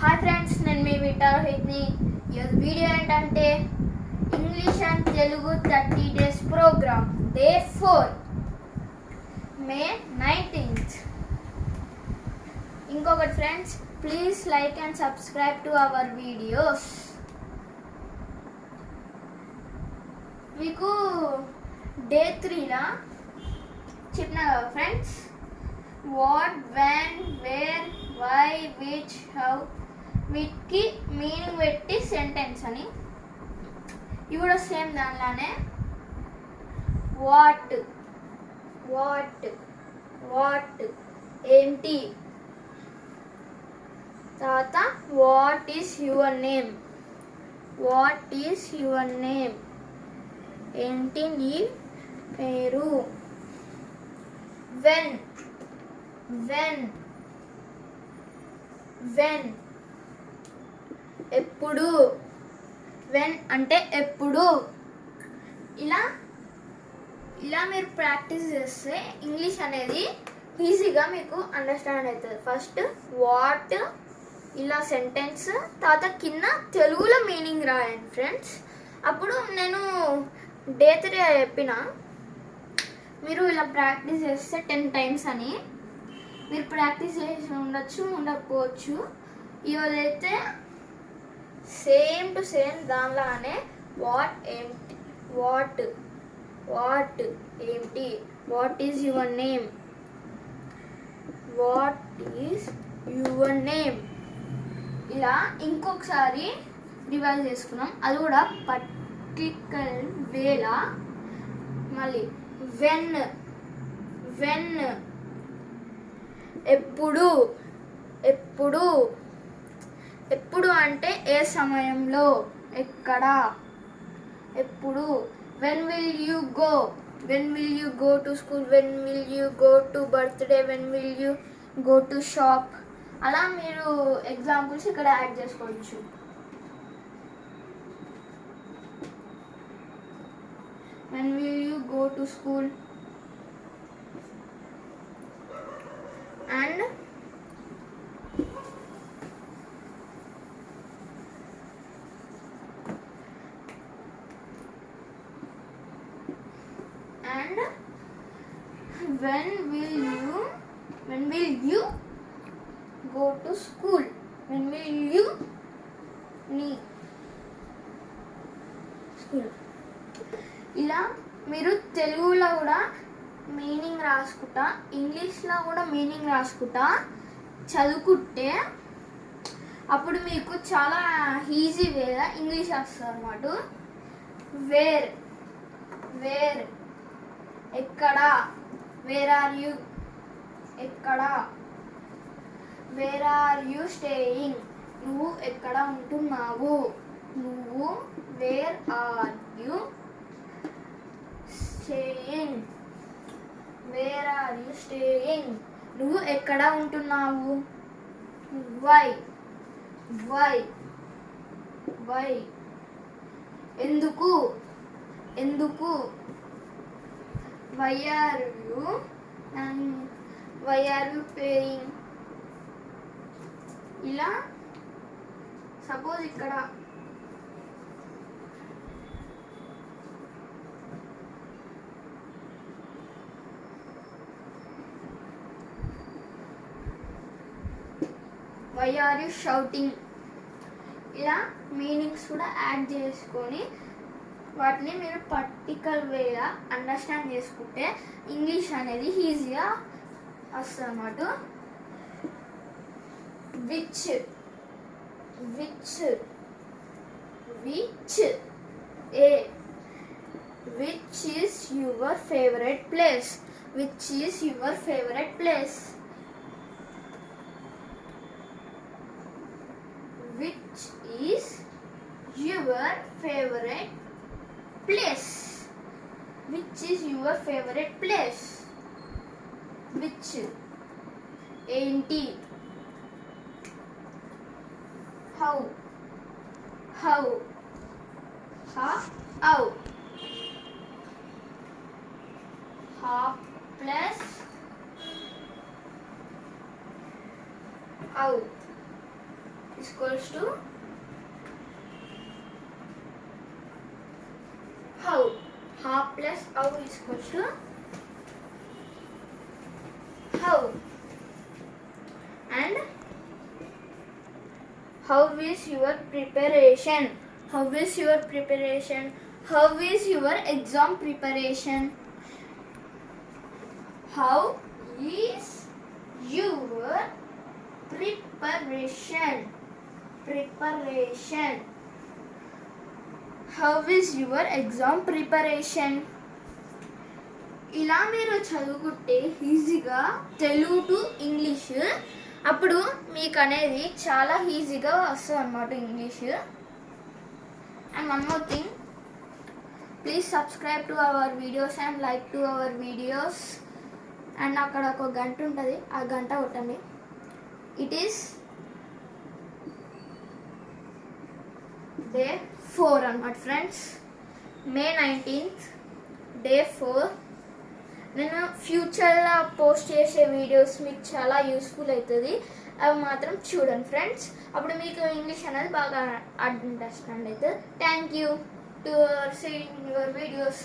Hi friends, నేను మీ విటారోహిత్ని. ఈరోజు video ఏంటంటే English and Telugu 30 days programme day 4 May 19th. ఇంకొకటి friends, please like and subscribe to our videos. మీకు day 3లా చెప్పిన కదా friends, what, when, where, why, which, how, వీటికి మీనింగ్ పెట్టి సెంటెన్స్ అని. ఇవి కూడా సేమ్ దానిలానే వాట్ వాట్ వాట్ ఏంటి, తర్వాత what is your name, what is your name ఏంటి నీ పేరు. వెన్ వెన్ వెన్ ఎప్పుడు, వెన్ అంటే ఎప్పుడు. ఇలా మీరు ప్రాక్టీస్ చేస్తే ఇంగ్లీష్ అనేది ఈజీగా మీకు అండర్స్టాండ్ అవుతుంది. ఫస్ట్ వాట్ ఇలా సెంటెన్స్, తర్వాత కింద తెలుగులో మీనింగ్ రాయండి ఫ్రెండ్స్. అప్పుడు నేను డే 3 చెప్పిన మీరు ఇలా ప్రాక్టీస్ చేస్తే 10 times అని. మీరు ప్రాక్టీస్ చేసి ఉండొచ్చు, ఉండకపోవచ్చు. ఇవైతే సేమ్ టు సేమ్ దానిలానే వాట్ ఏంటి, వాట్ వాట్ ఏంటి, what is your name, what is your name. ఇలా ఇంకొకసారి రివైజ్ చేసుకున్నాం. అది కూడా పర్టికులర్ వేలా. మళ్ళీ వెన్ వెన్ ఎప్పుడు, ఎప్పుడు ఎప్పుడు అంటే ఏ సమయంలో, ఎక్కడ, ఎప్పుడు. When will you go, when will you go to school, when will you go to birthday, when will you go to shop. అలా మీరు ఎగ్జాంపుల్స్ ఇక్కడ యాడ్ చేసుకోవచ్చు. When will you go to school and when will you go to school, when will you need school. ఇలా మీరు తెలుగులో కూడా meaning రాసుకుంటా, ఇంగ్లీష్లో కూడా మీనింగ్ రాసుకుంటా చదువుకుంటే అప్పుడు మీకు చాలా ఈజీ వేగా ఇంగ్లీష్ వస్తుంది అన్నమాట. వేర్ వేర్ ఎక్కడ, వేర్ ఆర్ యూ ఎక్కడ, వేర్ ఆర్ యూ స్టేయింగ్ నువ్వు ఎక్కడ ఉంటున్నావు, నువ్వు where are you staying, where are you staying నువ్వు ఎక్కడ ఉంటున్నావు. వై వై వై ఎందుకు, ఎందుకు. Why are you and why are you playing. ఇలా సపోజ్ ఇక్కడ వై ఆర్ యూ షౌటింగ్. ఇలా మీనింగ్స్ కూడా యాడ్ చేసుకొని వాటిని మీరు పర్టికులర్ వేగా అండర్స్టాండ్ చేసుకుంటే ఇంగ్లీష్ అనేది ఈజీగా వస్తుంది అన్నమాట. Which which which a which is your favourite place, which is your favourite place. Which is your favorite place? Which is your favorite place? Which ఏంటి, how how how how plus how equals to how. How plus how is equals to how. And how is your preparation? How is your preparation? How is your exam preparation? How is your preparation? Preparation. How is your exam preparation? ఇలా మీరు చదువుకుంటే ఈజీగా Telugu to English అప్పుడు మీకు అనేది చాలా ఈజీగా వస్తుంది అన్నమాట English. And one more thing, please subscribe to our videos and like to our videos. And అక్కడ ఒక గంట ఉంటుంది, ఆ గంట కొట్టండి. ఇట్ ఈస్ డే 4 అన్నమాట ఫ్రెండ్స్. May 19th day 4. నేను ఫ్యూచర్లో పోస్ట్ చేసే వీడియోస్ మీకు చాలా యూస్ఫుల్ అవుతుంది, అవి మాత్రం చూడండి ఫ్రెండ్స్. అప్పుడు మీకు ఇంగ్లీష్ అనేది బాగా అండర్స్టాండ్ అవుతుంది. Thank you to seeing your videos.